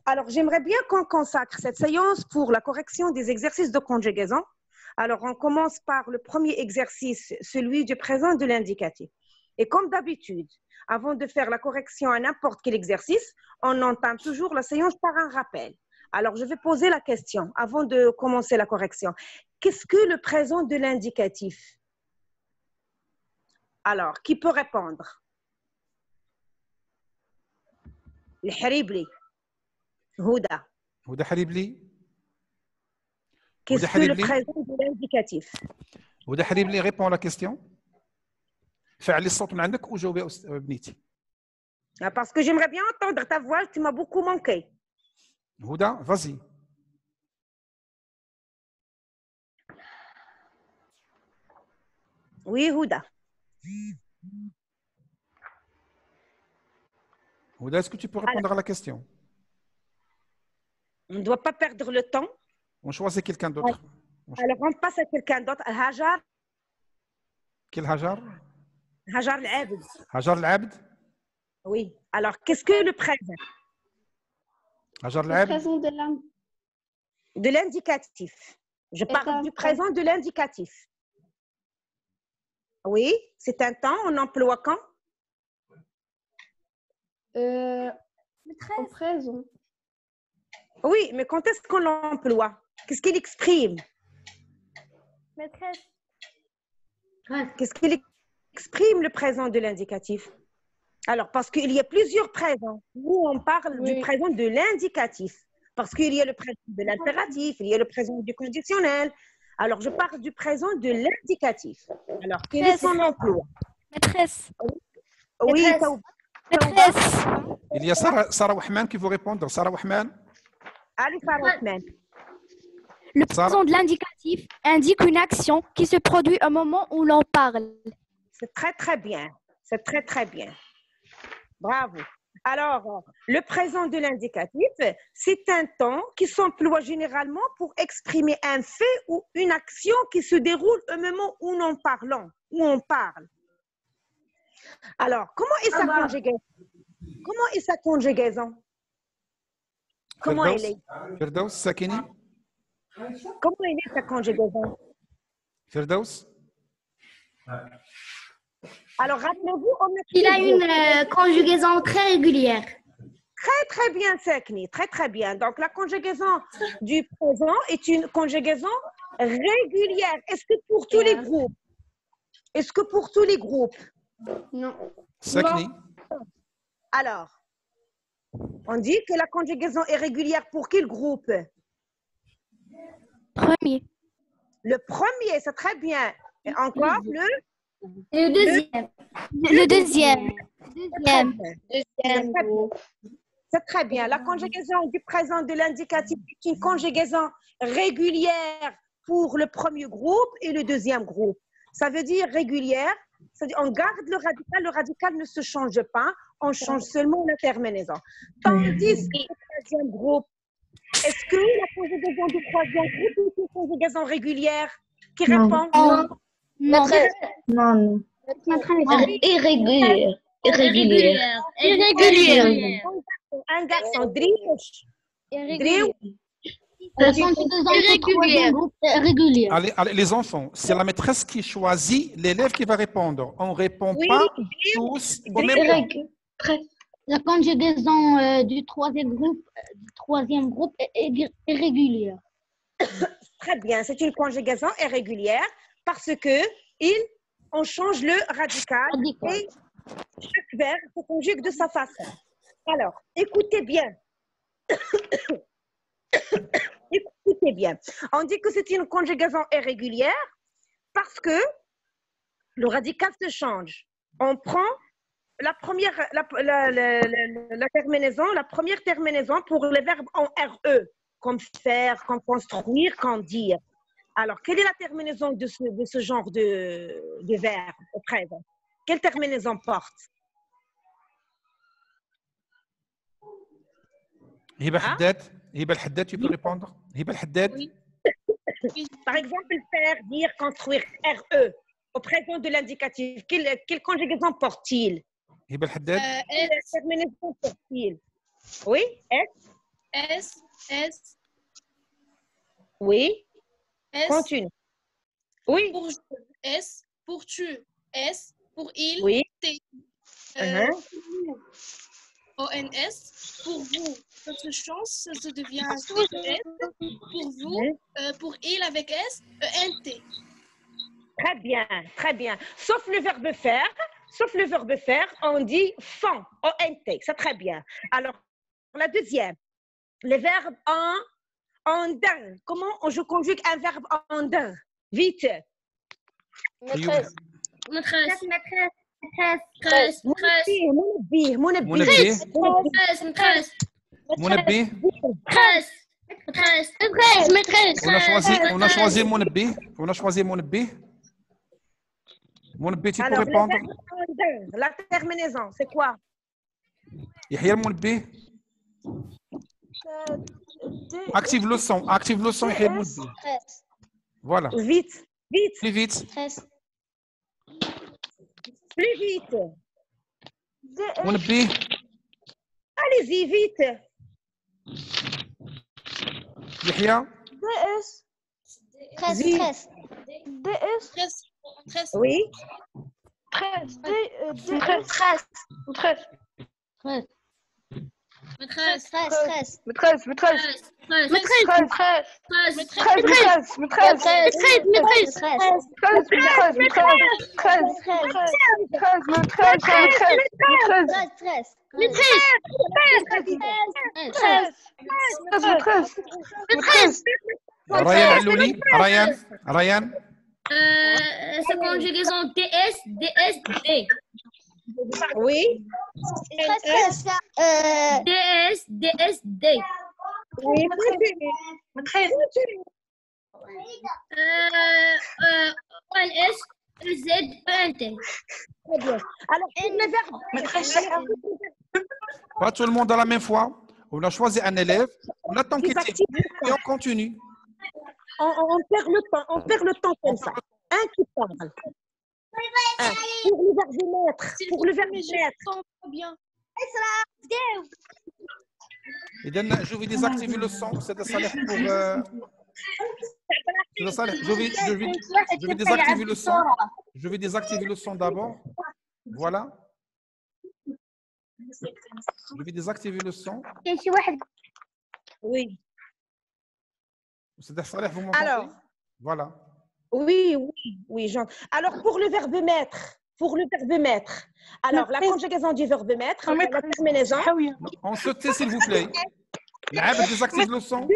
Alors, j'aimerais bien qu'on consacre cette séance pour la correction des exercices de conjugaison. Alors, on commence par le premier exercice, celui du présent de l'indicatif. Et comme d'habitude, avant de faire la correction à n'importe quel exercice, on entame toujours la séance par un rappel. Alors, je vais poser la question avant de commencer la correction. Qu'est-ce que le présent de l'indicatif? Alors, qui peut répondre? الحريبلي. Houda. Houda Haribli. Qu'est-ce que le présent de l'indicatif? Houda Haribli répond à la question. فعلي الصوت من عندك وجاوبي بنيتي. Parce que j'aimerais bien entendre ta voix, tu m'as beaucoup manqué. Houda, vas-y. Oui, Houda. Houda, est-ce que tu peux répondre à la question? On ne doit pas perdre le temps. On choisit quelqu'un d'autre. Alors, on passe à quelqu'un d'autre. Hajar. Quel Hajar? Hajar al-Abd. Hajar al-Abd? Oui. Alors, qu'est-ce que le présent? Hajar al-Abd? Le présent de l'indicatif. Je parle du présent de l'indicatif. Oui, c'est un temps, on emploie quand? Au présent. Oui, mais quand est-ce qu'on l'emploie? Qu'est-ce qu'il exprime? Maîtresse. Qu'est-ce qu'il exprime le présent de l'indicatif? Alors, parce qu'il y a plusieurs présents. Nous, on parle du présent de l'indicatif. Parce qu'il y a le présent de l'impératif, il y a le présent du conditionnel. Alors, je parle du présent de l'indicatif. Alors, quel est son emploi? Maîtresse. Oui, Maîtresse. Il y a Sarah Wahman qui veut répondre. Sarah Wahman. Allez, Sarah Wahman. Le présent de l'indicatif indique une action qui se produit au moment où l'on parle. C'est très, très bien. C'est très, très bien. Bravo. Alors, le présent de l'indicatif, c'est un temps qui s'emploie généralement pour exprimer un fait ou une action qui se déroule au moment où nous parlons, où on parle. Alors, comment est sa conjugaison? Comment est sa conjugaison? Comment elle est? Firdaus Sakini. Comment elle est sa conjugaison? Firdaus. Alors, rappelez-vous, il a une conjugaison très régulière. Très, très bien, Sakni. Très, très bien. Donc, la conjugaison du présent est une conjugaison régulière. Est-ce que pour tous les groupes? Est-ce que pour tous les groupes? Non. Sakni. Alors, on dit que la conjugaison est régulière pour quel groupe? Premier. Le premier, c'est très bien. Et encore Et le deuxième. Le deuxième. Deuxième groupe. C'est très bien. La conjugaison du présent de l'indicatif est une conjugaison régulière pour le premier groupe et le deuxième groupe. Ça veut dire régulière, c'est-à-dire on garde le radical ne se change pas, on change seulement la terminaison. Tandis que le troisième groupe, est-ce que la conjugaison du troisième groupe est une conjugaison régulière? Qui répond? Non. Non. Irrégulière. Irrégulière. Irrégulière. Un garçon, Driouch. Irrégulière. Allez, les enfants, c'est la maîtresse qui choisit l'élève qui va répondre. On ne répond pas tous au même temps. La conjugaison du troisième groupe est irrégulière. Très bien, c'est une conjugaison irrégulière parce que on change le radical et chaque verbe se conjugue de sa façon. Alors, écoutez bien. Écoutez bien. On dit que c'est une conjugaison irrégulière parce que le radical se change. On prend la terminaison, la première terminaison pour les verbes en RE, comme faire, comme construire, comme dire. Alors, quelle est la terminaison de ce genre de verbe au présent? Quelle terminaison porte? Hiba Haddad, tu peux répondre? Hiba Haddad. Oui. Par exemple, faire, dire, construire, RE, au présent de l'indicatif, quelle conjugaison porte-t-il? Hiba Haddad. Quelle terminaison porte-t-il? Oui, S. S, S, Oui, S. continue. Oui, Pour je, S. Pour tu, S. Pour il, oui. T. Uh-huh. Pour nous, ONS. Pour vous, ça se change, ça se devient S. Pour vous, pour il avec S, ENT. Très bien, très bien. Sauf le verbe faire, on dit font, O-N-T. C'est très bien. Alors, la deuxième, les verbes en d'un. Comment je conjugue un verbe en d'un? Vite. Maîtresse. Maîtresse. Maîtresse. منبه منبه Maîtresse. منبه Maîtresse. Maîtresse. on a choisi المنبه منبه tu peux Alors, les répondre verbes en d'un, la terminaison, c'est quoi? يحيى المنبه active le son يحيى المنبه voilà Vite, vite, plus vite plus vite. منبه Allez-y, vite. يحيى Oui. ريان علولي ريان Sa conjugaison DS, DS, D. Oui. DS, DS, D. Oui. ONS, Z, ENT. Très bien. Alors, le verbe. pas tout le monde à la même fois on a choisi un élève on attend qu'il termine et on continue On perd le temps comme ça. Un qui parle. Pour le verbe mettre. Bien. إذن je vais désactiver le son c'est صالح pour c'est صالح je vais désactiver le son d'abord voilà je vais désactiver le son Oui. c'est صالح vous m'entendez Alors. voilà Oui, Jean. Alors, pour le verbe mettre, alors la conjugaison du verbe mettre, la terminaison. on se tait s'il vous plaît العابد désactive le son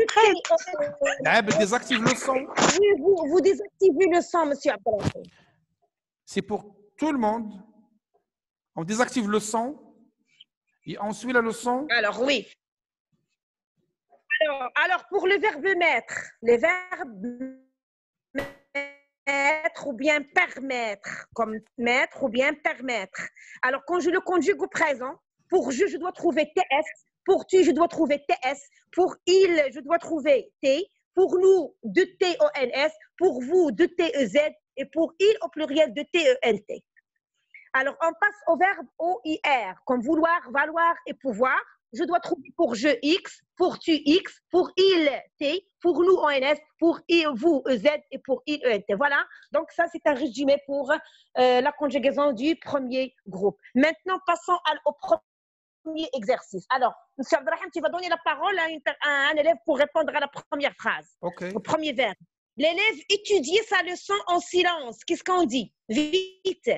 العابد désactive le son Oui, vous désactivez le son, monsieur Abdelrahim. c'est pour tout le monde on désactive le son et on suit la leçon Alors, oui. Alors, pour le verbe mettre, les verbes mettre ou bien permettre, comme mettre ou bien permettre. Alors, quand je le conjugue au présent, pour je dois trouver TS, pour tu, je dois trouver TS, pour il, je dois trouver T, pour nous, de TONS, pour vous, de TEZ, et pour il, au pluriel, de TENT. Alors, on passe au verbe OIR, comme vouloir, valoir et pouvoir. Je dois trouver pour je X, pour tu X, pour il T, pour nous ONS, pour vous EZ et pour il ENT. Voilà, donc ça c'est un résumé pour la conjugaison du premier groupe. Maintenant, passons au premier exercice. Alors, M. Abdelrahim, tu vas donner la parole à un élève pour répondre à la première phrase, au premier verbe. L'élève étudie sa leçon en silence. Qu'est-ce qu'on dit? Vite.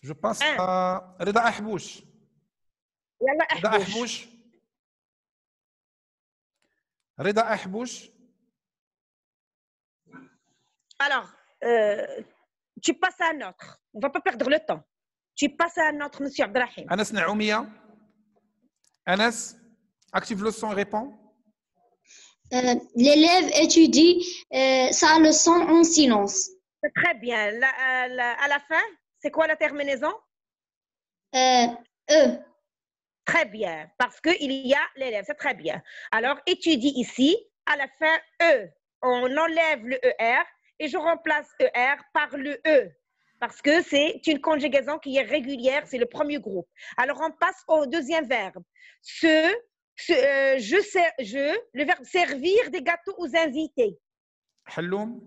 Je passe à Reda Ahbouch. Reda Ahbouch. Alors, tu passes à un autre. On ne va pas perdre le temps. Tu passes à un autre, monsieur Abdelrahim. Anas Naoumia. Anas, active le son et répond. L'élève étudie sa leçon en silence. C'est très bien. À la fin, c'est quoi la terminaison? E. Très bien, parce qu'il y a l'élève, c'est très bien. Alors, étudie ici, à la fin, E. On enlève le ER et je remplace ER par le E, parce que c'est une conjugaison qui est régulière, c'est le premier groupe. Alors, on passe au deuxième verbe. Se le verbe servir des gâteaux aux invités. حلوم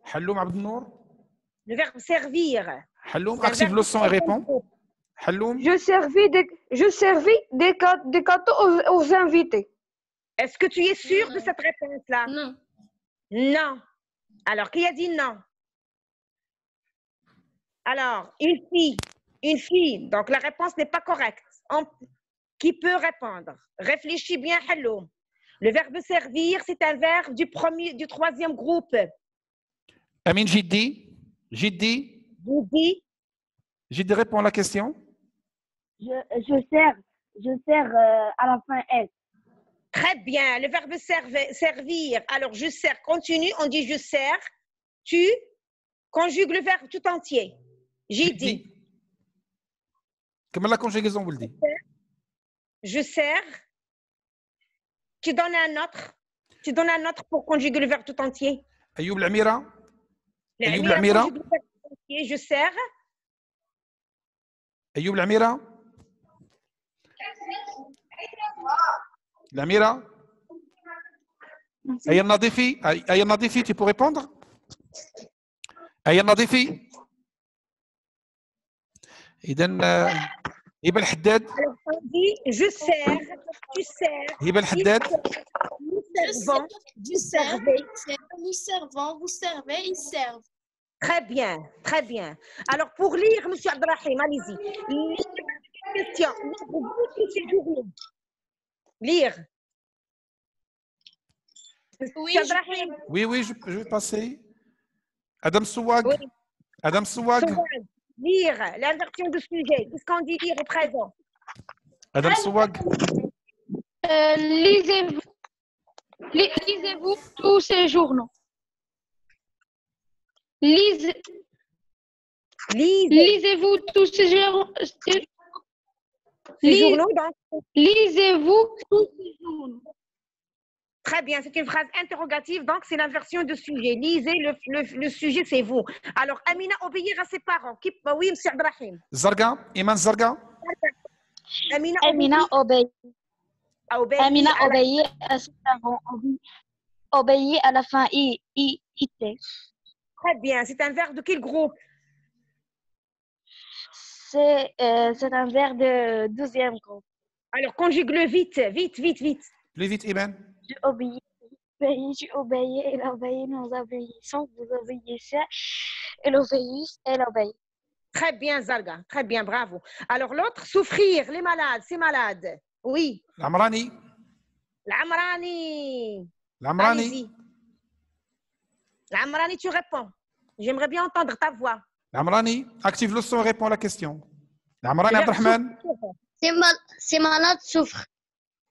حلوم عبد النور Le verbe servir. حلوم C'est un active verbe le son et qui répond compose. حلوم Je servis des gâteaux aux invités. Est-ce que tu es sûr de Non. cette réponse-là? Non. Non. Alors, qui a dit non? Alors, une fille. Donc, la réponse n'est pas correcte. Qui peut répondre? Réfléchis bien, Halloum. Le verbe servir, c'est un verbe du troisième groupe. Amine Jiddi Vous dites, Jiddi répond à la question. Je sers à la fin S. très bien. Le verbe servir. Alors, je sers. Continue, on dit je sers. Tu conjugues le verbe tout entier. J'ai dit. كمل la conjugaison ولدي. Je sers. Tu donnes un autre pour conjuguer le verbe tout entier. أيوب العميرة. أيوب العميرة العميرة. conjugue le verbe tout entier. Je sers. أيوب العميرة. العميرة. أي النظيفي. أي النظيفي tu peux répondre. أي النظيفي. إذا هبة الحداد. Alors, on dit je sers, tu sers. هبة الحداد. Nous servons. Vous servez, nous servons, vous servez, ils servent. Très bien, très bien. Alors, pour lire, M. Abdrahim, allez-y. Lire la question. Lire. Oui, M. Abdrahim. Oui, je vais passer. Adam Souag. Oui. Adam Souag. Lire l'inversion de sujet. Qu'est-ce qu'on dit lire au présent? Adam Souag. Lisez-vous tous ces journaux. Lisez-vous tous ces journaux. Les journaux, donc. Lisez-vous tous ces journaux. Très bien, c'est une phrase interrogative, donc c'est l'inversion de sujet. Lisez, le sujet, c'est vous. Alors, Amina, obéir à ses parents. Oui, M. Abdrahim. Zarga. Iman Zarga. Amina obéit. Amina obéit à ses parents. Obéit à la fin. Très bien, c'est un verbe de quel groupe? C'est un verbe de 12e groupe. Alors, conjugue-le vite. Plus vite, Iman. Je obéis, il obéit, nous obéissons, vous obéissez, elle obéit. Très bien, Zarga. Très bien, bravo. Alors, l'autre, souffrir, les malades, c'est malade. Oui. العمراني. L'Amrani. العمراني. Allez-y. L'Amrani, tu réponds. J'aimerais bien entendre ta voix. العمراني. Active le son et répond à la question. العمراني عبد الرحمن. Ces malades souffrent.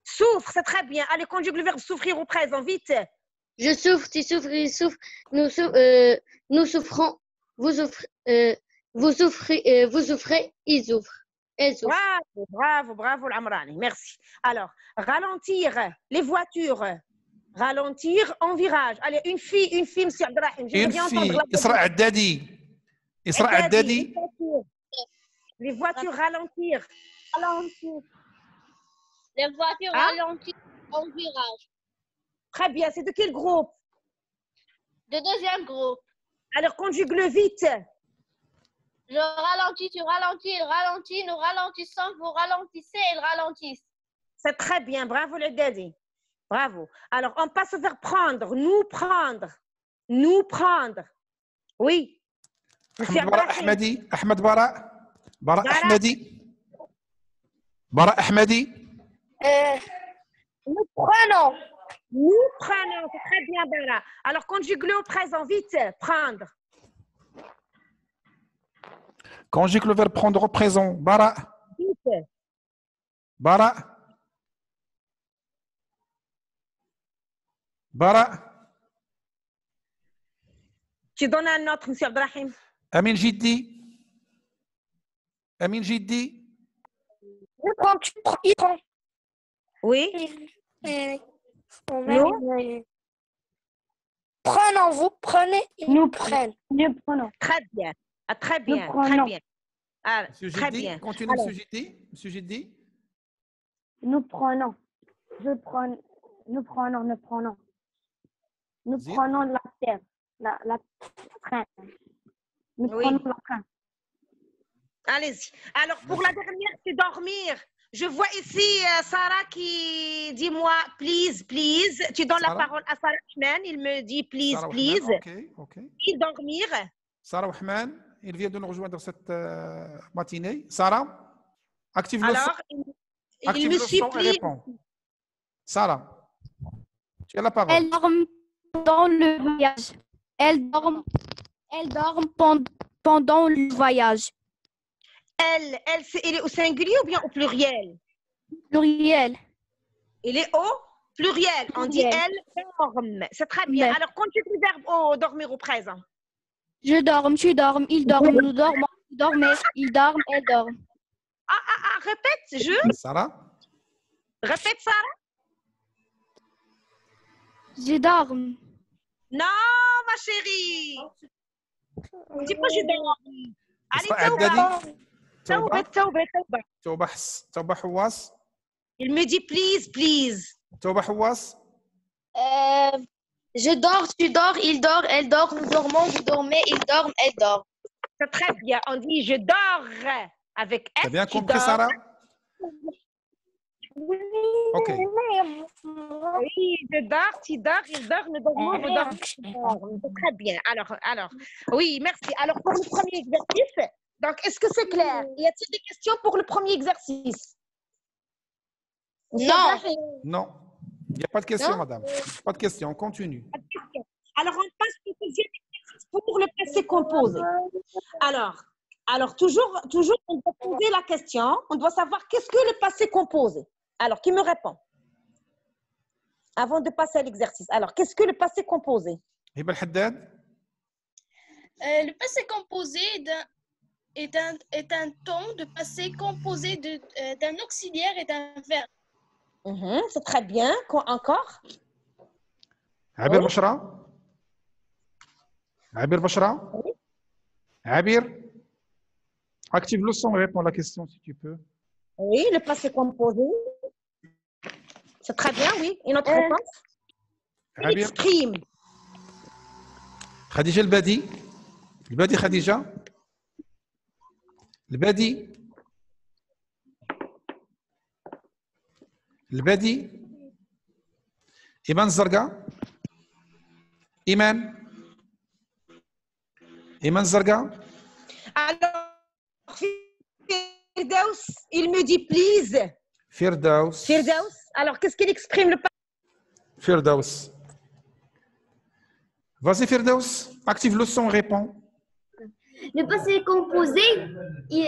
Souffre, c'est très bien. Allez, conjugue le verbe souffrir au présent, vite. Je souffre, tu souffres, il souffre. Nous souffrons. Vous souffrez, ils souffrent. Elles souffrent. Bravo, l'Amrani. Merci. Alors, ralentir les voitures. Ralentir en virage. Allez, une fille, M. Abdrahim. Une fille. إسراء عدادي. إسراء عدادي. Les voitures ralentir. Les voitures ralentissent en virage. Très bien, c'est de quel groupe? De deuxième groupe. Alors, conjugue-le vite. Je ralentis, tu ralentis, il ralentit, nous ralentissons, vous ralentissez, ils ralentissent. C'est très bien, bravo les daddy. Bravo. Alors, on passe au verbe prendre. Nous prendre. Oui. أحمد براء أحمدي. أحمد براء أحمدي. براء أحمدي. Nous prenons. C'est très bien, Bara. Alors, conjugue-le au présent, vite. Prendre. Conjugue le verbe prendre au présent. Bara. Vite. Bara. Tu donnes un autre, M. Abdrahim. Amin Jiddi. Il prend. Oui. Prenons, vous prenez, nous prenons. Nous prenons. Très bien. Très bien. Monsieur Très Jiddi, bien. continue, Alors, Monsieur Jiddi. Nous prenons. Nous prenons زيد. la terre. La train. Nous Oui. prenons la train. Allez-y. Alors, pour la dernière, c'est dormir. Je vois ici Sarah qui dit moi, please, please. Tu donnes la Sarah? parole à Sarah Ahmed. Il me dit, please, Sarah please. Wahman, ok. Et dormir. Sarah Wahman, il vient de nous rejoindre cette matinée. Sarah, active le son. Alors, il Active me le suit, son et please. réponds. Sarah, tu as la parole. Elle dort pendant le voyage. Elle dort pendant le voyage. Elle, il est au singulier ou bien au pluriel? Pluriel. Il est au pluriel. On dit Pluriel. elle dorme. C'est très bien. Mais- Alors, conjugue le verbe au dormir au présent. Je dors, tu dors, il dort, nous dormons, vous dormez, il dort, elle dort. Répète, Sarah, Répète, Sarah. Je dors. Non, ma chérie. Dis pas je dors. Allez, توبة Tauba. توبة حواس Il me dit please, please. توبة حواس Je dors, tu dors, il dort, elle dort, nous dormons, vous dormez, il dort, elle dort. C'est très bien. On dit je dors avec S. T'as bien tu compris, dors. Sarah? Ok. Oui, je dors, tu dors, il dort, nous dormons, vous dormez. C'est très bien. Alors, oui, merci. Alors, pour le premier exercice, donc, est-ce que c'est clair? Y a-t-il des questions pour le premier exercice? Non. Non. Il n'y a pas de question, Non. madame. Pas de question. On continue. Alors, on passe au deuxième exercice pour le passé composé. Alors toujours, on doit poser la question. On doit savoir qu'est-ce que le passé composé. Alors, qui me répond? Avant de passer à l'exercice. Alors, qu'est-ce que le passé composé? Hiba El-Haddad? Le passé composé est un temps de passé composé d'un auxiliaire et d'un verbe. C'est très bien. Quoi encore? Abir Bachra? Abir Bachra? Abir? Active le son et réponds à la question si tu peux. Oui, le passé composé. C'est très bien, oui. Une autre réponse? Il Abir? exprime. Khadija El-Badi? El-Badi Khadija? El-Badi? El-Badi? Iman Zarga? Iman Zarga? Alors, Firdaus, il me dit please. Firdaus. Firdaus. Alors, qu'est-ce qu'il exprime le passé? Firdaus. Vas-y, Firdaus. Active le son, réponds. Le passé composé il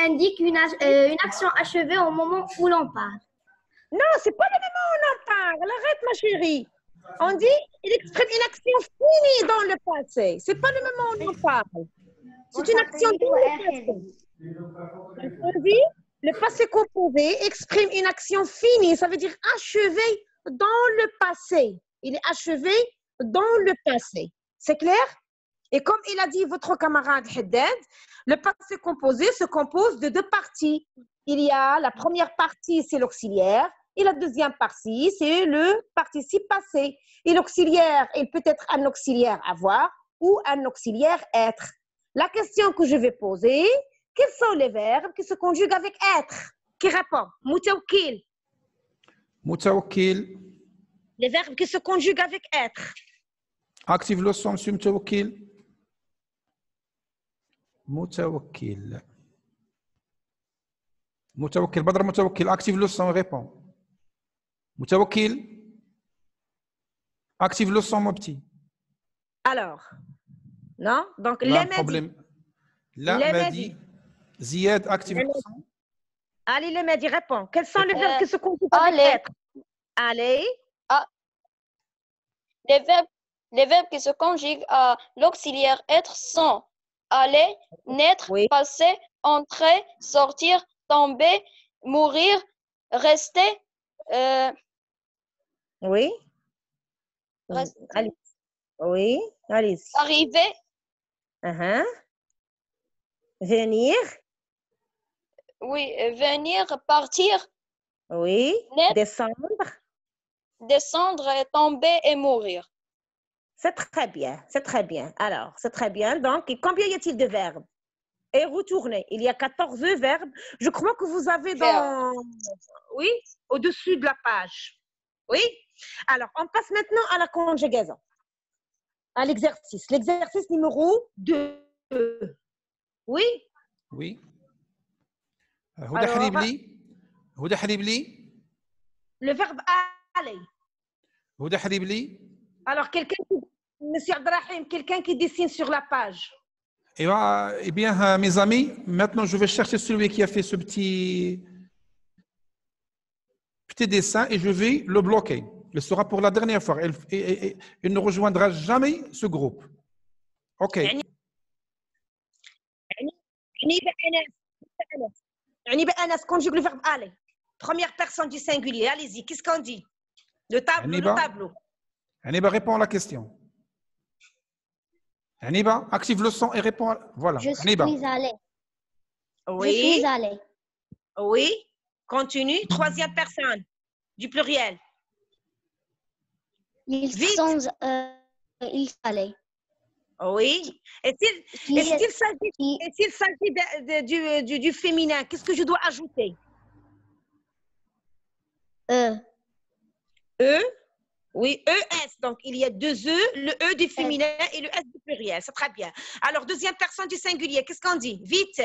indique une action achevée au moment où l'on parle. Non, c'est pas le moment où on en parle. Arrête, ma chérie. On dit, il exprime une action finie dans le passé. C'est pas le moment où on en parle. C'est une action dans le passé. On dit, le passé composé exprime une action finie. Ça veut dire achevé dans le passé. Il est achevé dans le passé. C'est clair? Et comme il a dit votre camarade Haddad, le passé composé se compose de deux parties. Il y a la première partie, c'est l'auxiliaire, et la deuxième partie, c'est le participe passé. Et l'auxiliaire, il peut être un auxiliaire avoir ou un auxiliaire être. La question que je vais poser, quels sont les verbes qui se conjuguent avec être? Qui répond? Mutawakkil. Mutawakkil. Les verbes qui se conjuguent avec être. Active le son, monsieur Mutawakkil. Mutawakkil. Mutawakkil. Badr Mutawakkil. Active le son, réponds. Mutawakkil. Active le son, mon petit. Alors, non? Donc, les problème. Là, m'a dit. Ziad, active le son. Ali le Mehdi répond. Quels sont les verbes qui se conjuguent avec être? Aller. Les verbes qui se conjuguent à l'auxiliaire être sont aller, naître, passer, entrer, sortir, tomber, mourir, rester. Oui. Allez. Oui. Allez. Arriver. Venir. Oui, venir, partir. Oui. Naître, Descendre. descendre, tomber et mourir. C'est très bien. C'est très bien. Alors, c'est très bien. Donc, et combien y a-t-il de verbes? Et retourner. Il y a 14 verbes. Je crois que vous avez dans... Oui, au-dessus de la page. Oui. Alors, on passe maintenant à la conjugaison. À l'exercice. L'exercice numéro 2. Oui. Oui. Alors, هدى حليب لي. le verbe aller. هدى حليب لي. Alors, Monsieur Abdrahim, quelqu'un qui dessine sur la page. Eh bien, mes amis, maintenant je vais chercher celui qui a fait ce petit dessin et je vais le bloquer. Il sera pour la dernière fois. Il ne rejoindra jamais ce groupe. OK. Conjugue le verbe aller. Première personne du singulier. Allez-y, qu'est-ce qu'on dit? Le tableau. Haniba répond à la question. Haniba, active le son et répond. Voilà. Je suis allé. Oui. Je suis allé. Oui. Continue. Troisième personne du pluriel. Ils sont allés. Oui. Et s'il s'agit du féminin, qu'est-ce que je dois ajouter? E. Oui, ES. Donc, il y a deux E, le E du féminin et le S du pluriel. C'est très bien. Alors, deuxième personne du singulier, qu'est-ce qu'on dit? Vite.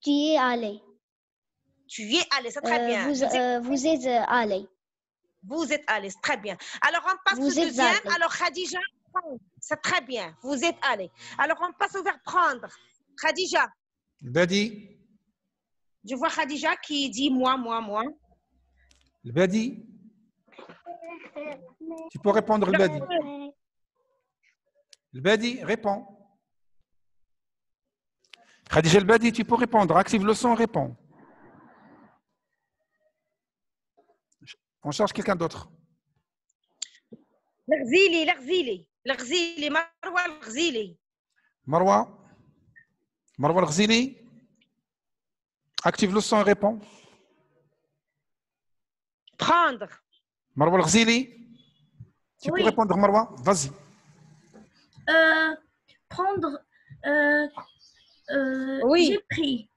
Tu es allé. Tu y es allé, c'est très bien. Vous êtes allé. Vous êtes allé, c'est très bien. Alors, on passe au deuxième. Allé. Alors, Khadija, c'est très bien. Vous êtes allé. Alors, on passe au verbe prendre. Khadija. Badi. Je vois Khadija qui dit moi. Le Badi. Tu peux répondre le Badi. Le Badi, réponds. Khadija le Badi, tu peux répondre. Active le son, réponds. On cherche quelqu'un d'autre. L'Ghzili. Marwa L'Ghzili. Active le son et réponds. Prendre. Marwa L'Ghzili. Tu peux répondre, Marwa. Vas-y. Prendre. Oui. J'ai pris.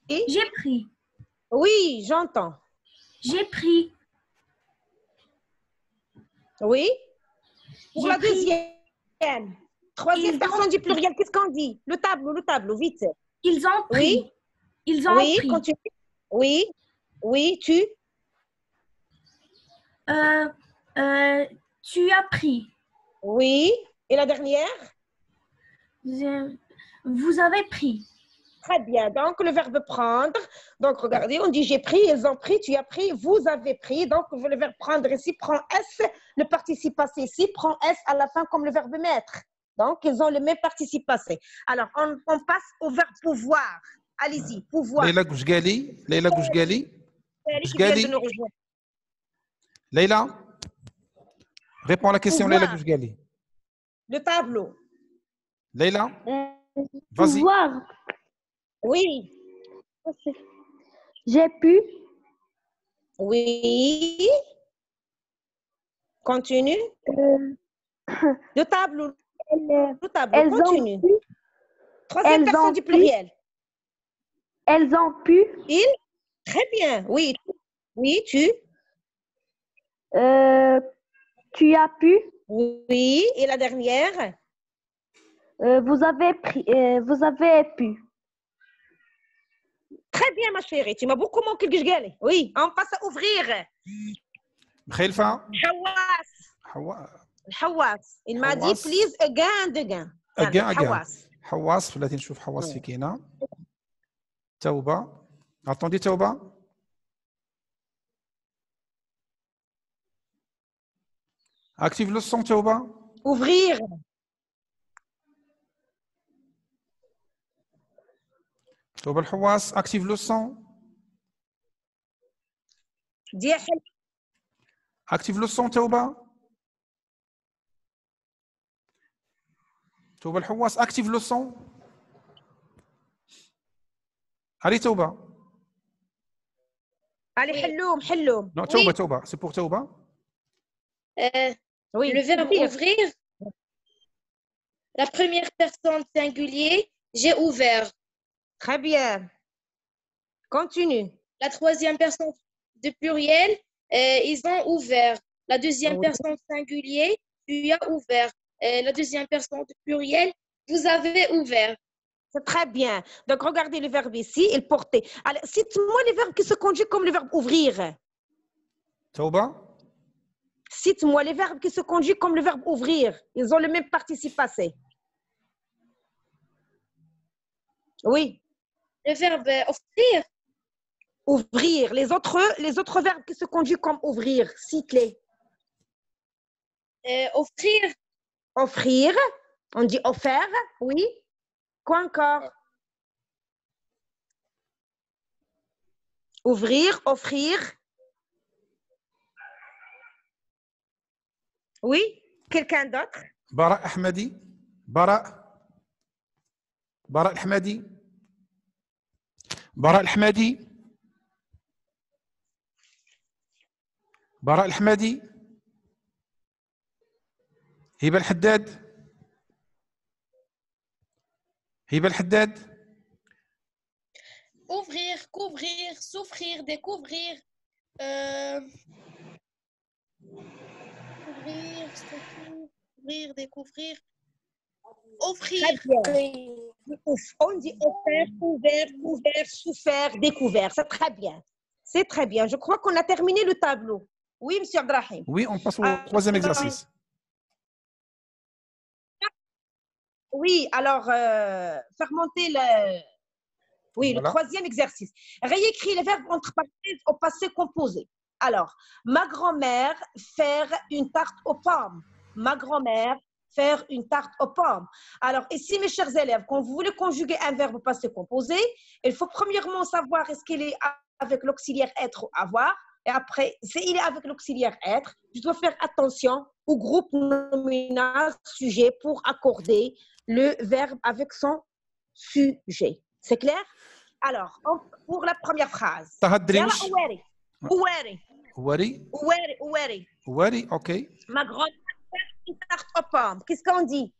J'ai pris. Oui, j'entends. J'ai pris. Oui. Pour la deuxième. Troisième personne du pluriel, qu'est-ce qu'on dit? Le tableau, vite. Ils ont pris. Oui. Ils ont pris. Continue. Oui, tu. Tu as pris. Oui. Et la dernière? Vous avez pris. Très bien. Donc, le verbe prendre. Donc, regardez, on dit j'ai pris, ils ont pris, tu as pris, vous avez pris. Donc, le verbe prendre ici prend S. Le participe passé ici prend S à la fin comme le verbe mettre. Donc, ils ont le même participe passé. Alors, on passe au verbe pouvoir. Allez-y, pouvoir. Leïla Gouchgali. Qui vient de nous rejoindre. Leïla, réponds à la question, Leïla Gouchgali. Le tableau. Leïla, vas-y. Pouvoir. Oui. J'ai pu. Oui. Continue. Le tableau. Continue. Troisième personne du pluriel. Elles ont pu. Très bien. Oui, tu. Tu as pu. Oui. Et la dernière? Vous avez pu. Très bien, ma chérie. Tu m'as beaucoup manqué le gâle. Oui, on passe à ouvrir. Khilfa. Hawas. Il m'a dit, please, again. حواس فلاتي نشوف حواس في كاينه. توبه. Attendez, توبه. Active le son, توبه. Ouvrir. توبه الحواس, active le son. Active le son, توبه. توبه الحواس, active le son. Allez, توبه. Allez, حلوم حلوم. Non, Tauba, Tauba. C'est pour Tauba? Oui. Le verbe ouvrir. La première personne singulier, j'ai ouvert. Très bien. Continue. La troisième personne de pluriel, ils ont ouvert. La deuxième personne singulier, tu as ouvert. La deuxième personne de pluriel, vous avez ouvert. C'est très bien. Donc, regardez le verbe ici, il portait. Allez, cite-moi les verbes qui se conjuguent comme le verbe ouvrir. Tauba? Cite-moi les verbes qui se conjuguent comme le verbe ouvrir. Ils ont le même participe passé. Oui. Le verbe offrir. Ouvrir. Les autres verbes qui se conjuguent comme ouvrir. Cite-les. Offrir. Offrir. On dit offert. Oui. Quoi encore? Ouvrir, offrir. Oui. Quelqu'un d'autre? Bara Ahmadi. Bara Ahmadi. Bara Ahmadi. Bara Ahmadi. هبة الحداد. هبة الحداد. Ouvrir, couvrir, souffrir, découvrir. Ouvrir, souffrir, ouvrir, découvrir. Offrir. Très bien. On dit offert, ouvert, couvert, souffert, découvert. C'est très bien. C'est très bien. Je crois qu'on a terminé le tableau. Oui, monsieur Abdrahim. Oui, on passe au troisième exercice. Oui, alors, faire monter le troisième exercice. Réécris les verbes entre parenthèses au passé composé. Alors, ma grand-mère faire une tarte aux pommes. Ma grand-mère faire une tarte aux pommes. Alors, ici, mes chers élèves, quand vous voulez conjuguer un verbe au passé composé, il faut premièrement savoir est-ce qu'il est avec l'auxiliaire être ou avoir. Et après, s'il est avec l'auxiliaire être, je dois faire attention au groupe nominal sujet pour accorder le verbe avec son sujet. C'est clair? Alors, pour la première phrase. Ouari, ok. Ma grand-mère fait une tarte aux pommes. Qu'est-ce qu'on dit?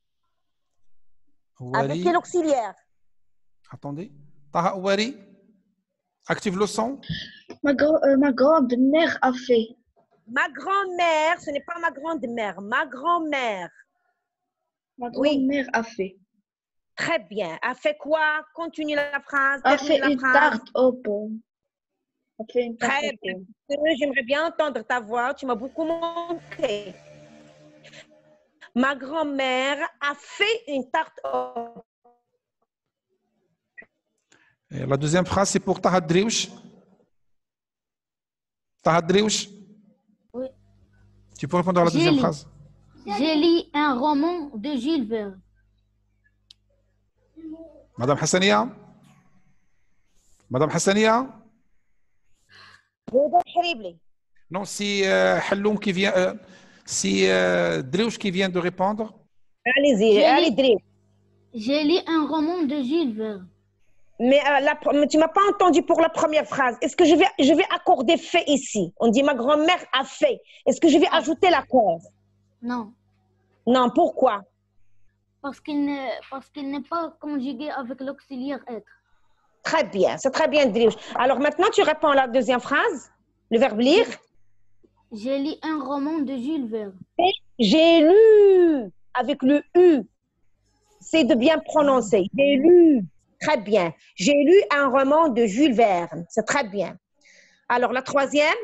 Avec quel auxiliaire? Attendez. Taha Ouari. Active le son. Ma grande-mère a fait. Ma grand-mère, ce n'est pas ma grande-mère, ma grand-mère. Ma grand-mère a fait. Très bien. A fait quoi? Continue la phrase. A fait une tarte aux pommes. Très bien. J'aimerais bien entendre ta voix. Tu m'as beaucoup manqué. Ma grand-mère a fait une tarte aux pommes. La deuxième phrase, c'est pour Taha Driouch. Taha Driouch. Oui. Tu peux répondre à la deuxième phrase. J'ai lu un roman de Jules Verne. Madame Hassania. Madame Hassania. Non, c'est Halloum qui vient. C'est Driouch qui vient de répondre. Allez-y, allez Driouch. J'ai lu un roman de Jules Verne. Mais tu ne m'as pas entendu pour la première phrase. Est-ce que je vais accorder fait ici? On dit ma grand-mère a fait. Est-ce que je vais ajouter l'accord? Non. Non, pourquoi? Parce qu'il n'est pas conjugué avec l'auxiliaire être. Très bien, c'est très bien, Driouch. Alors maintenant, tu réponds à la deuxième phrase, le verbe lire. J'ai lu un roman de Jules Verne. J'ai lu avec le U. C'est de bien prononcer. J'ai lu. Très bien. J'ai lu un roman de Jules Verne. C'est très bien. Alors, la troisième,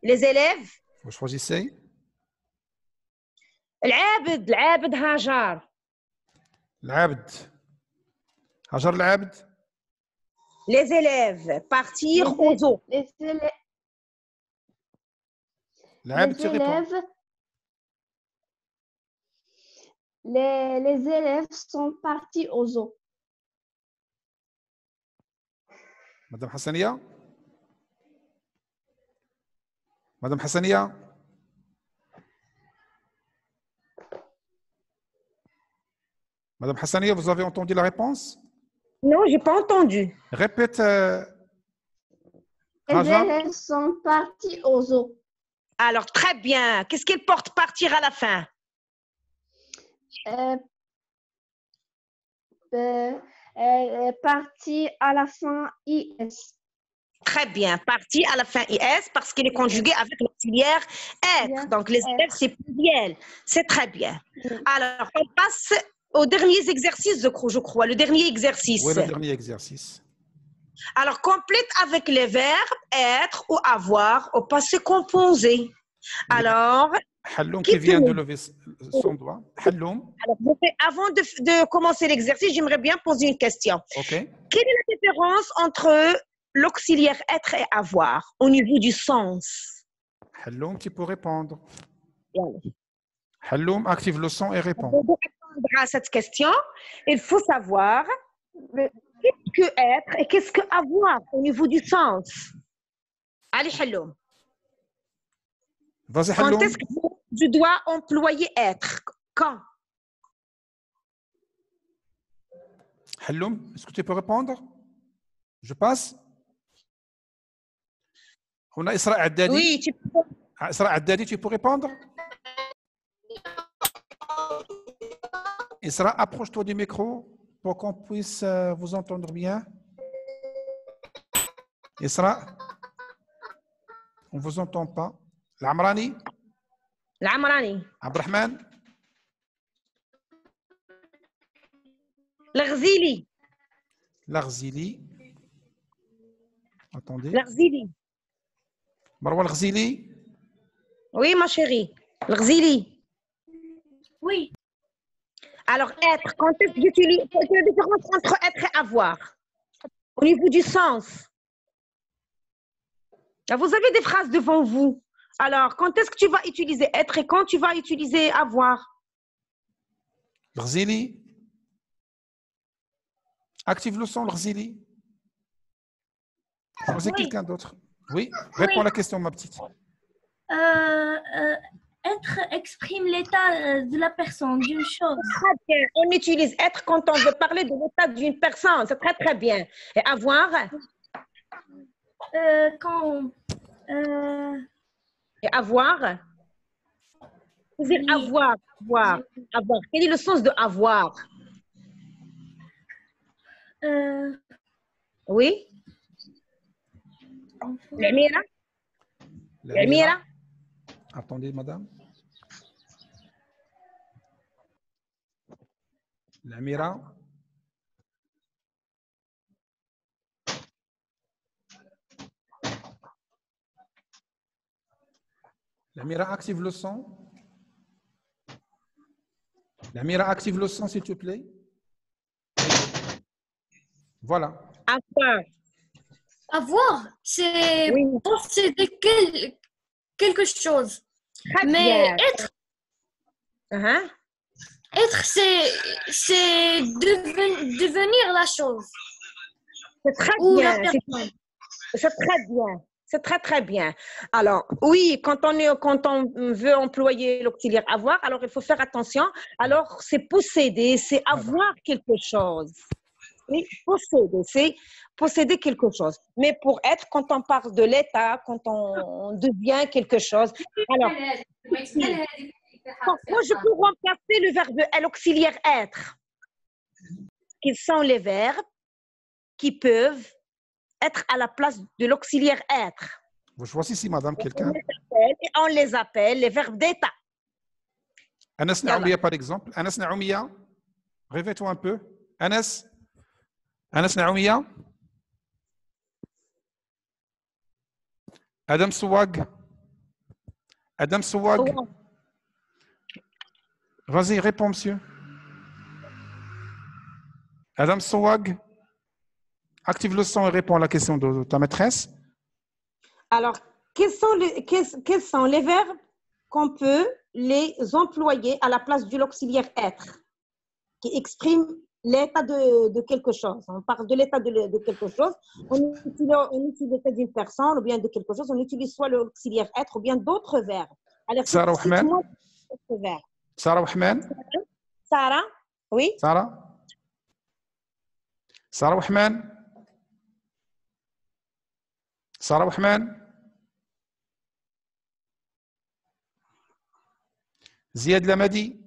les élèves. Vous choisissez. العابد هاجر. العبد. هاجر العبد. Les élèves, partir aux eaux. Les élèves sont partis aux eaux. Madame Hassania. Madame Hassania. Madame Hassania, vous avez entendu la réponse? Non, je n'ai pas entendu. Répète. Elles sont parties au zoo. Alors, très bien. Qu'est-ce qu'elle porte partir à la fin? Partie à la fin IS. Très bien. Partie à la fin IS parce qu'il est conjugué avec l'auxiliaire être. Donc, les élèves, c'est pluriel. C'est très bien. Alors, on passe aux derniers exercices, je crois. Le dernier exercice. Oui, le dernier exercice. Alors, complète avec les verbes être ou avoir au passé composé. Alors, Halloum qui vient de lever son doigt. Halloum. Alors, avant de commencer l'exercice, j'aimerais bien poser une question. OK. Quelle est la différence entre l'auxiliaire être et avoir au niveau du sens? Halloum, tu peux répondre. Allez. Halloum, active le son et répond. Pour répondre à cette question, il faut savoir qu'est-ce que être et qu'est-ce que avoir au niveau du sens. Allez, Halloum. Vas-y, Quand Halloum. est-ce que je dois employer être? Quand? Halloum, est-ce que tu peux répondre? Je passe. On a Isra Addadi. Oui, tu peux. Isra Addadi, tu peux répondre? Isra, approche-toi du micro pour qu'on puisse vous entendre bien. Isra, on ne vous entend pas. L'Amrani. L'Amrani. Abdrahman. L'Arzili. L'Arzili. Attendez. L'Arzili. Marwa L'Arzili. Oui, ma chérie. L'Arzili. Oui. Alors, être, quand est-ce que j'utilise? Quelle est la différence entre être et avoir? Au niveau du sens. Là, vous avez des phrases devant vous. Alors, quand est-ce que tu vas utiliser être et quand tu vas utiliser avoir? L'Arzili. Active le son, l'Arzili. Choisis quelqu'un d'autre. Oui, réponds à la question, ma petite. Être exprime l'état de la personne, d'une chose. Très bien. On utilise être quand on veut parler de l'état d'une personne. C'est très, très bien. Et avoir? Quand... Et avoir? C'est-à-dire Oui. avoir. Quel est le sens de avoir? Oui? L'Amira? L'Amira? Attendez, madame. L'Amira. L'Amira, active le son. L'Amira, active le son, s'il te plaît. Voilà. Avoir. Avoir, c'est Oui. posséder quelque chose. Très Mais bien. être, être c'est devenir la chose. C'est très Ou bien. la personne. C'est très bien. C'est très, très bien. Alors, oui, quand on veut employer l'auxiliaire avoir, alors il faut faire attention. Alors, c'est posséder, c'est avoir quelque chose. Oui, posséder, c'est posséder quelque chose. Mais pour être, quand on parle de l'état, quand on devient quelque chose. Alors, pourquoi je peux remplacer le verbe l'auxiliaire être? Quels sont les verbes qui peuvent être à la place de l'auxiliaire être? Vous choisissez, madame, quelqu'un. On les appelle les verbes d'état. Anas Naoumia, par exemple. Anas Naoumia, réveille-toi un peu. Anas Naoumia. Adam Souag. Adam Souag. Vas-y, réponds, monsieur. Adam Souag. Active le son et réponds à la question de ta maîtresse. Alors, quels sont les verbes qu'on peut les employer à la place de l'auxiliaire être, qui exprime l'état de quelque chose? On parle de l'état de quelque chose, on utilise l'état d'une personne ou bien de quelque chose, on utilise soit l'auxiliaire être ou bien d'autres verbes. Alors, Sarah Wahman. Sarah Wahman. Sarah, oui. Sarah Wahman. Sarah Wahman. Ziad Lamadi.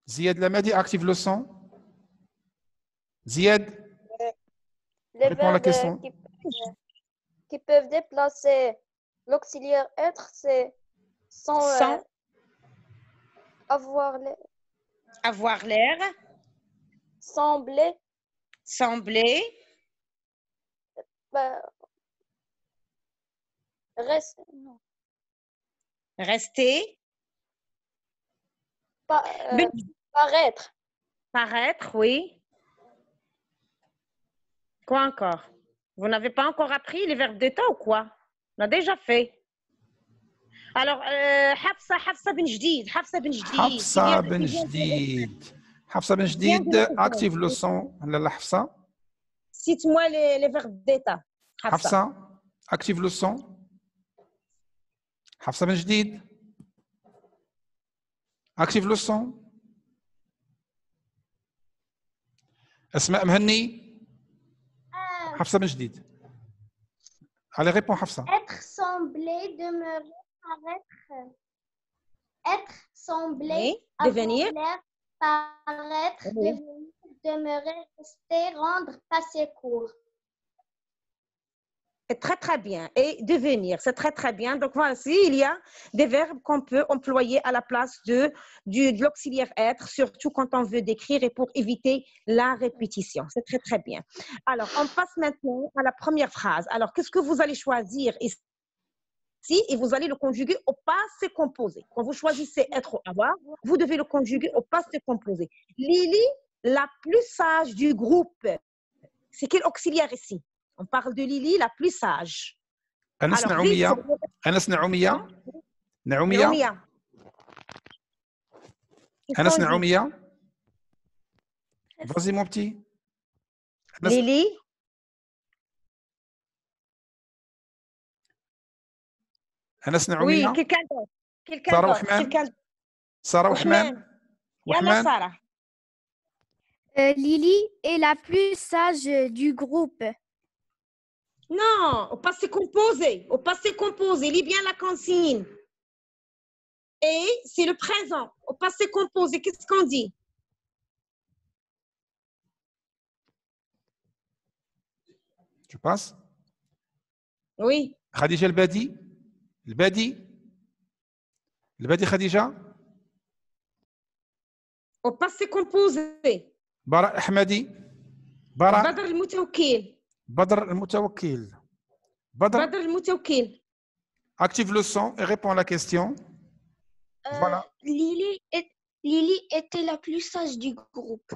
Ziad Lamadi, active le son. Ziad. Les Réponds à la verbes question. qui peuvent déplacer l'auxiliaire être, c'est sans avoir l'air, Avoir l'air, sembler, sembler, non, rester, paraître. paraître, oui. Quoi encore? Vous n'avez pas encore appris les verbes d'état ou quoi? On a déjà fait. Alors, Hafsa Ben Jdid. Hafsa Ben Jdid. Hafsa Ben Jdid. Hafsa Ben Jdid, active le son. Hafsa. Cite-moi les verbes d'état. Hafsa, active le son. Hafsa Ben Jdid. Active le son. Asma Mhanni. Hafsa Ben Jdid. Allez, réponds, Hafsa. Être, sembler, demeurer, paraître. Être, sembler, Oui, avoir devenir. l'air, paraître, Oui. devenir, demeurer, rester, rendre, passer court. C'est très, très bien. Et devenir, c'est très, très bien. Donc, voici, il y a des verbes qu'on peut employer à la place de l'auxiliaire être, surtout quand on veut décrire et pour éviter la répétition. C'est très, très bien. Alors, on passe maintenant à la première phrase. Alors, qu'est-ce que vous allez choisir ici? Et vous allez le conjuguer au passé composé. Quand vous choisissez être ou avoir, vous devez le conjuguer au passé composé. Lily, la plus sage du groupe. C'est quel auxiliaire ici? On parle de Lily, la plus sage. Anas Naoumiya. Anas Naoumiya. Naoumiya. Anas Naoumiya. Vas-y, mon petit. Lily. Anas Naoumiya. Oui, quelqu'un d'autre. Sarah Wahman. Sarah Wahman. Yalla, Sarah. Lily est la plus sage du groupe. Non, au passé composé. Au passé composé, lis bien la consigne. Et c'est le présent. Au passé composé, qu'est-ce qu'on dit? Tu passes? Oui. Khadija al-Badi. Al-Badi. Al-Badi Khadija. Au passé composé. Bara Ahmadi. Bara. Badr al-Mutawakkil. Badr al-Mutawakkil. Badr al-Mutawakkil. Active le son et réponds à la question. Voilà. Lily était la plus sage du groupe.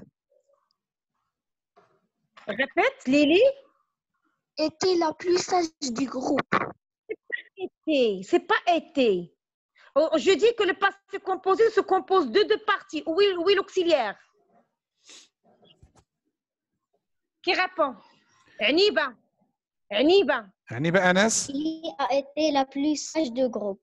Répète, Lily était la plus sage du groupe. C'est pas été. Je dis que le passé composé se compose de deux parties. Oui, l'auxiliaire. Qui répond? Aniba. Anas. Lily a été la plus sage du groupe.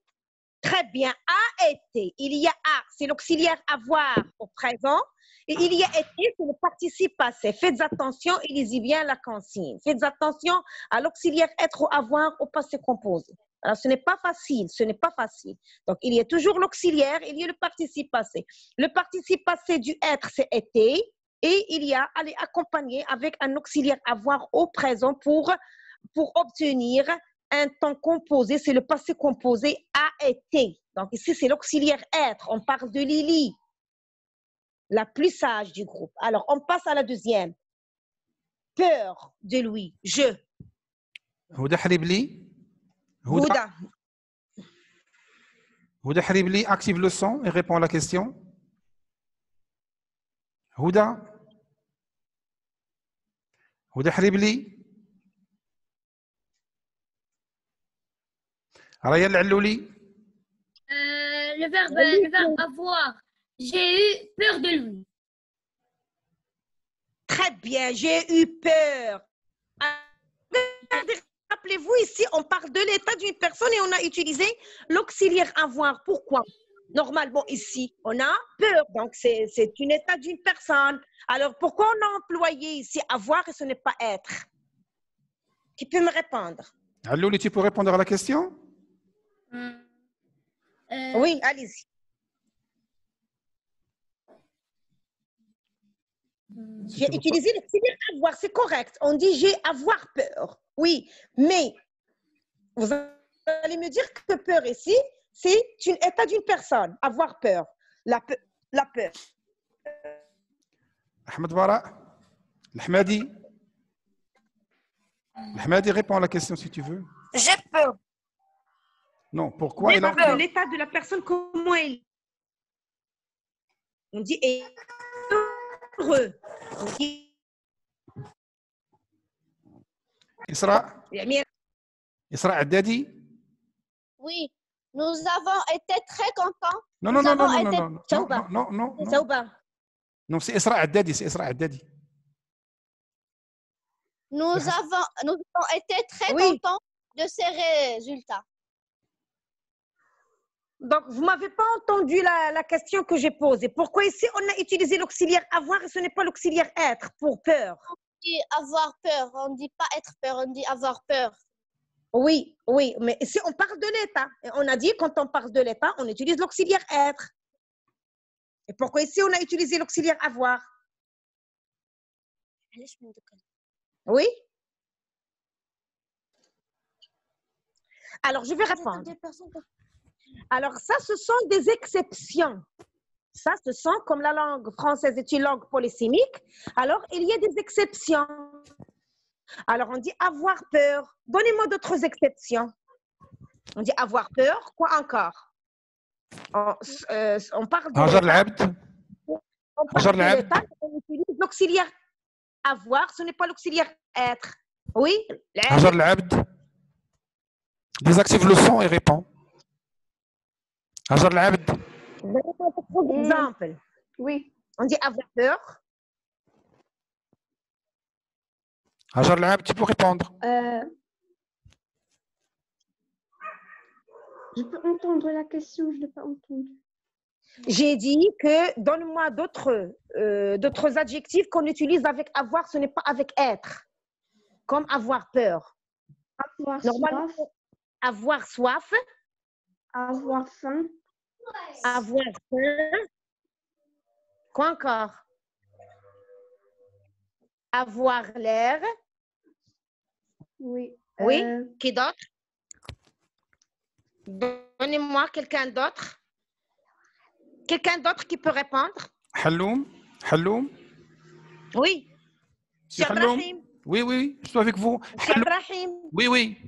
Très bien. A été. Il y a a, c'est l'auxiliaire avoir au présent. Et il y a été, c'est le participe passé. Faites attention et lisez bien la consigne. Faites attention à l'auxiliaire être ou avoir au passé composé. Alors, ce n'est pas facile, Donc, il y a toujours l'auxiliaire, il y a le participe passé. Le participe passé du être, c'est été. Et il y a aller accompagner avec un auxiliaire avoir au présent pour obtenir un temps composé. C'est le passé composé a été. Donc, ici, c'est l'auxiliaire être. On parle de Lily, la plus sage du groupe. Alors, on passe à la deuxième. Peur de lui, je. Houda Haribli. Houda. Houda Haribli, active le son et répond à la question. Houda. Houda Haribli. Raya Al-Allouli. Le verbe avoir. J'ai eu peur de lui. Très bien, j'ai eu peur. Rappelez-vous, ici, on parle de l'état d'une personne et on a utilisé l'auxiliaire avoir. Pourquoi? Normalement, ici, on a peur. Donc, c'est un état d'une personne. Alors, pourquoi on a employé ici avoir et ce n'est pas être? Qui peut me répondre? Allouli, tu peux répondre à la question? Oui, allez-y. J'ai utilisé l'auxiliaire avoir, c'est correct. On dit j'ai avoir peur. Oui, mais vous allez me dire que peur ici, c'est un état d'une personne, avoir peur. La peur. Ahmed Bara, l'Ahmadi. L'Ahmadi répond à la question si tu veux. J'ai peur. Non, pourquoi il a peur? L'état de la personne, comment il... On dit heureux. On dit... Isra Haddadi. Oui, nous avons été très contents. Non. Non, c'est Isra Haddadi, c'est Isra Haddadi. Nous avons été très contents de ces résultats. Donc, vous ne m'avez pas entendu la question que j'ai posée. Pourquoi ici, on a utilisé l'auxiliaire avoir et ce n'est pas l'auxiliaire être pour peur? On dit avoir peur, on ne dit pas être peur, on dit avoir peur. Oui, mais ici, on parle de l'état. Et on a dit, quand on parle de l'état, on utilise l'auxiliaire être. Et pourquoi ici, on a utilisé l'auxiliaire avoir? Oui. Alors, je vais répondre. Alors, ça, ce sont des exceptions. Ça, ce sont, comme la langue française est une langue polysémique, alors il y a des exceptions. Alors, on dit avoir peur. Donnez-moi d'autres exceptions. On dit avoir peur. Quoi encore? On parle de l'état. On utilise l'auxiliaire avoir. Ce n'est pas l'auxiliaire être. Oui? Hajar l'abd. Désactive le son et répond. Hajar l'abd. Exemple. Oui. On dit avoir peur. Hajar l'abd, tu peux répondre. Je peux entendre la question, je ne l'ai pas entendue. J'ai dit que donne-moi d'autres adjectifs qu'on utilise avec avoir, ce n'est pas avec être. Comme avoir peur. Avoir normalement, soif. Avoir soif. Avoir faim. Avoir faim. Quoi encore? Avoir l'air. Oui. Oui. Qui d'autre? Donnez-moi quelqu'un d'autre. Quelqu'un d'autre qui peut répondre? Halloum. Halloum. Oui. C'est Halloum. Oui, je suis avec vous. Ibrahim. Oui.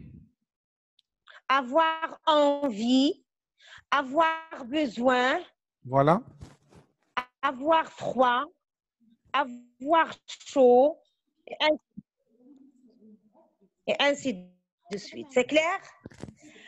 Avoir envie. Avoir besoin. Voilà. Avoir froid. Avoir chaud. Et ainsi de suite. C'est clair?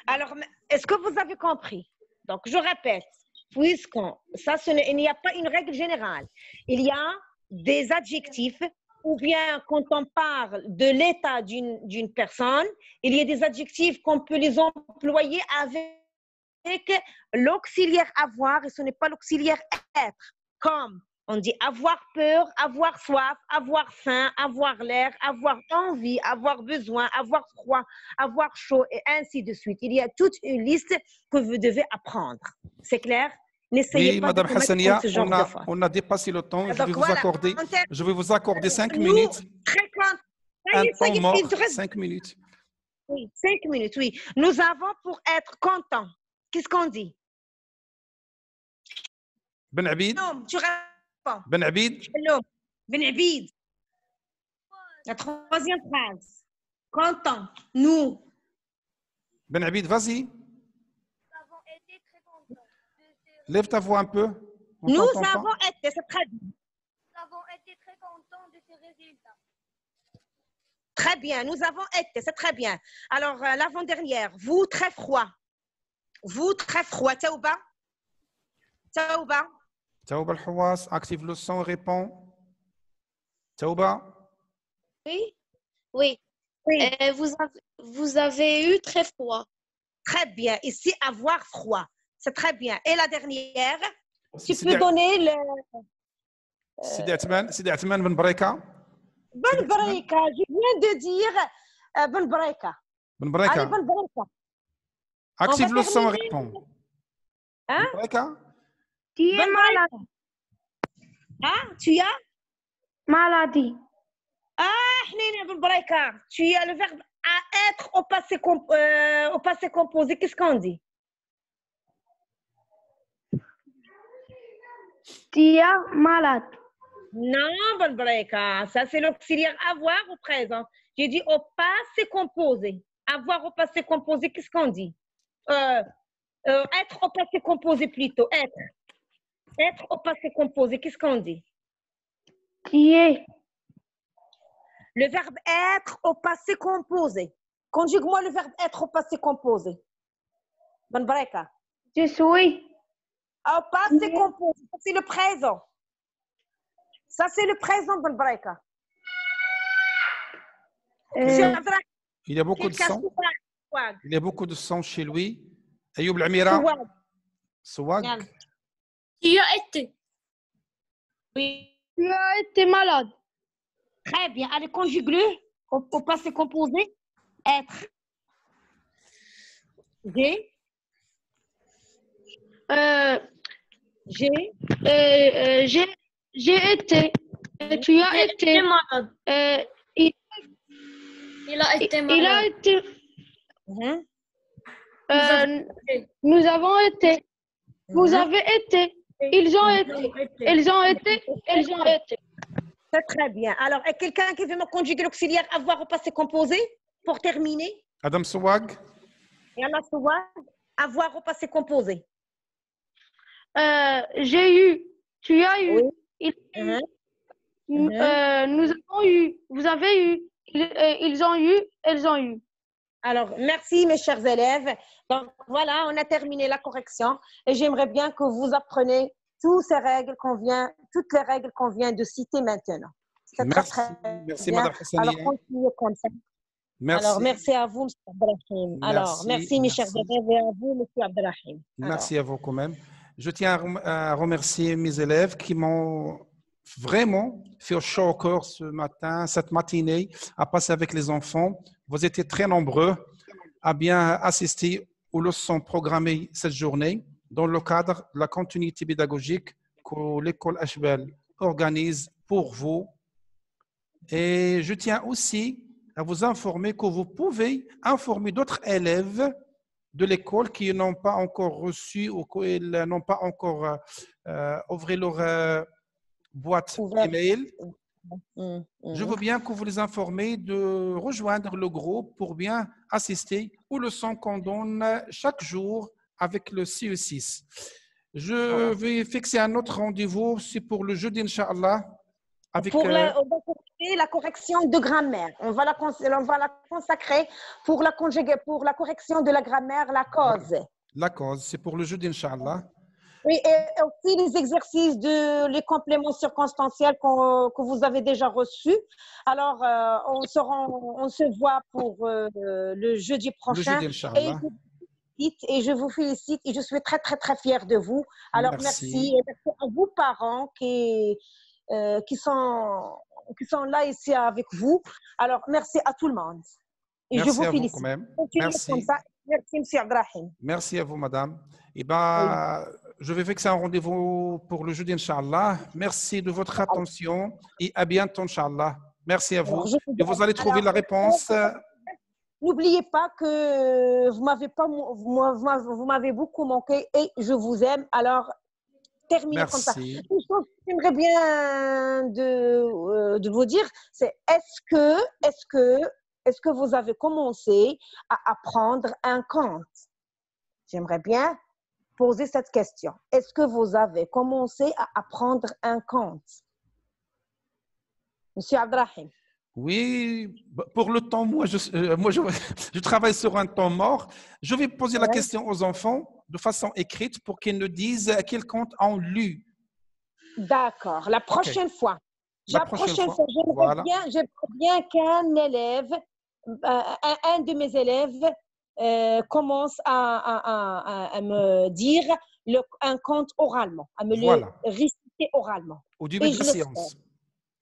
Alors, est-ce que vous avez compris? Donc, je répète, il n'y a pas une règle générale. Il y a des adjectifs, ou bien quand on parle de l'état d'une personne, il y a des adjectifs qu'on peut les employer avec l'auxiliaire avoir, et ce n'est pas l'auxiliaire être. Comme on dit avoir peur, avoir soif, avoir faim, avoir l'air, avoir envie, avoir besoin, avoir froid, avoir chaud, et ainsi de suite. Il y a toute une liste que vous devez apprendre. C'est clair? N'essayez pas Madame de commettre Hassania, ce genre de faute. on a dépassé le temps. Je vais vous accorder 5 Nous, minutes. Très content. Un temps mort, 5 minutes. Oui, 5 minutes, oui. Nous avons pour être contents. Qu'est-ce qu'on dit? Ben Abid. Non, tu réponds. Ben Abid. Non, Ben Abid. La troisième phrase. Content. Nous. Ben Abid, vas-y. Lève ta voix un peu. Nous avons été, c'est très bien. Nous avons été très contents de ces résultats. Très bien, nous avons été, c'est très bien. Alors, l'avant-dernière, vous, très froid. Vous, très froid. Taouba? Taouba? Taouba al-Hawas, active le son, répond. Taouba? Oui. Vous avez eu très froid. Très bien. Ici, avoir froid. C'est très bien. Et la dernière, tu peux donner le... Sidi Atman Ben Breka. Ben Breka, je viens de dire Ben Breka. Ben Allez, Baraka, bonne baraka. active le son et terminer. réponds. Hein? Ben Baraka, Tu es Bonne malade. baraka. Hein? Tu as? Maladie. Hnina, bonne baraka. Tu as le verbe à être au passé composé. Qu'est-ce qu'on dit? Tu es malade. Non, bonne baraka. Ça, c'est l'auxiliaire avoir au présent. J'ai dit au passé composé. Avoir au passé composé, qu'est-ce qu'on dit? Être au passé composé plutôt. Être. Être au passé composé, qu'est-ce qu'on dit? Tu es. Le verbe être au passé composé. Conjugue-moi le verbe être au passé composé. Bonne baraka. Je suis. Au passé composé, ça c'est le présent. Ça c'est le présent, bonne baraka. il y a beaucoup de son. Il y a beaucoup de son chez lui. Ayoub Lamira. Souag. Tu as été. Oui. Tu as été malade. Très bien. Allez, conjugue-le au passé composé. Être. J'ai. J'ai été. Tu as été malade. Il a été malade. Il a été. Nous avons été. Vous avez été. Ils ont été. Ils ont été. Ils ont été. C'est très bien. Alors, est-ce quelqu'un qui veut me conjuguer l'auxiliaire avoir au passé composé pour terminer? Adam Souag. Et Allah Souag, avoir au passé composé. J'ai eu. Tu as eu. Oui. Nous avons eu. Vous avez eu. Ils ont eu. Elles ont eu. Alors, merci mes chers élèves. Donc, voilà, on a terminé la correction et j'aimerais bien que vous appreniez toutes les règles qu'on vient de citer maintenant. Merci, merci Madame Hassanieh. Alors, continuez comme ça. Merci. Alors, merci à vous, M. Abdelrahim. Alors, merci mes chers élèves et à vous, M. Abdelrahim. Merci à vous quand même. Je tiens à remercier mes élèves qui m'ont vraiment fait chaud au cœur ce matin, cette matinée, à passer avec les enfants. Vous étiez très nombreux à bien assister aux leçons programmées cette journée dans le cadre de la continuité pédagogique que l'école HBL organise pour vous. Et je tiens aussi à vous informer que vous pouvez informer d'autres élèves de l'école qui n'ont pas encore reçu ou qui n'ont pas encore ouvert leur boîte email. Je veux bien que vous les informez de rejoindre le groupe pour bien assister aux leçons qu'on donne chaque jour avec le CE6. Je vais fixer un autre rendez-vous, c'est pour le jeudi, Inch'Allah. Avec, on va corriger la correction de grammaire. On va la consacrer pour la correction de la grammaire, la cause. La cause, c'est pour le jeudi, Inch'Allah. Oui, et aussi les exercices les compléments circonstanciels que vous avez déjà reçus. Alors, on se voit pour le jeudi prochain. Le jeudi, Inch'Allah. Et je vous félicite et je suis très, très, très fière de vous. Alors, merci. Et merci à vous, parents, qui sont là ici avec vous. Alors, merci à tout le monde. Et merci je vous à félicite. vous quand même. Merci. Comme ça. Merci, M. Abdelrahim. Merci à vous, madame. Eh bien, je vais fixer un rendez-vous pour le jeudi, Inch'Allah. Merci de votre attention et à bientôt, Inch'Allah. Merci à vous. Et vous allez trouver la réponse. N'oubliez pas que vous m'avez beaucoup manqué et je vous aime. Alors, terminez comme ça. Une chose que j'aimerais bien de vous dire, c'est est-ce que vous avez commencé à apprendre un compte? J'aimerais bien poser cette question. Est-ce que vous avez commencé à apprendre un compte? Monsieur Abdelrahim. Oui, pour le temps, moi, je travaille sur un temps mort. Je vais poser la question aux enfants de façon écrite pour qu'ils nous disent quel compte ont lu. D'accord. La prochaine fois. J'aimerais bien qu'un élève, un de mes élèves commence à me dire un compte oralement, à me le réciter oralement. Au début de la séance.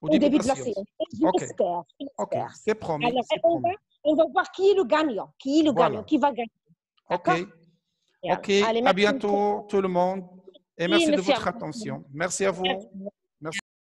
Au au début de de la séance. séance. OK. Je OK. l'espère. C'est promis. Alors, C'est on promis. va voir qui est le gagnant. Qui est le Voilà. gagnant, qui va gagner. OK. D'accord? OK. Allez, À merci. bientôt, tout le monde. Et Oui, merci de monsieur. votre attention. Merci à vous. Merci.